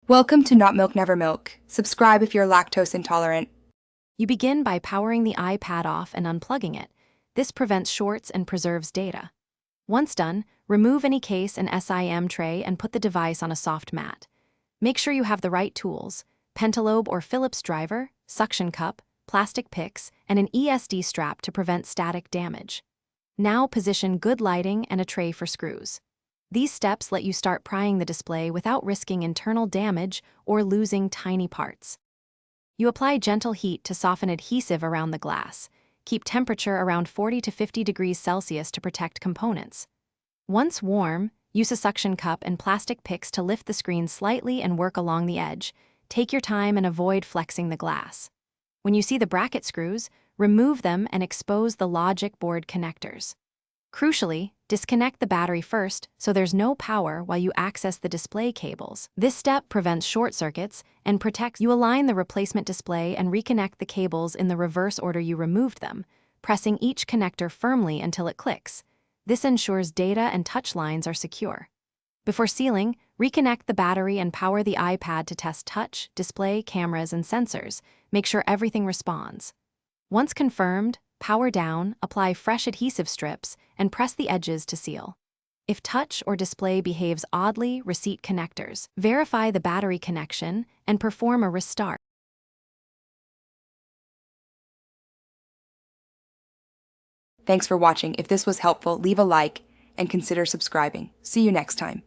Welcome to Not Milk Never Milk. Subscribe if you're lactose intolerant. You begin by powering the iPad off and unplugging it. This prevents shorts and preserves data. Once done, remove any case and SIM tray and put the device on a soft mat. Make sure you have the right tools: pentalobe or Phillips driver, suction cup, plastic picks, and an ESD strap to prevent static damage. Now position good lighting and a tray for screws. These steps let you start prying the display without risking internal damage or losing tiny parts. You apply gentle heat to soften adhesive around the glass. Keep temperature around 40 to 50 degrees Celsius to protect components. Once warm, use a suction cup and plastic picks to lift the screen slightly and work along the edge. Take your time and avoid flexing the glass. When you see the bracket screws, remove them and expose the logic board connectors. Crucially, disconnect the battery first so there's no power while you access the display cables. This step prevents short circuits and protects. You align the replacement display and reconnect the cables in the reverse order you removed them, pressing each connector firmly until it clicks. This ensures data and touch lines are secure. Before sealing, reconnect the battery and power the iPad to test touch, display, cameras, and sensors. Make sure everything responds. Once confirmed, power down, apply fresh adhesive strips, and press the edges to seal. If touch or display behaves oddly, reset connectors. Verify the battery connection and perform a restart. Thanks for watching. If this was helpful, leave a like and consider subscribing. See you next time.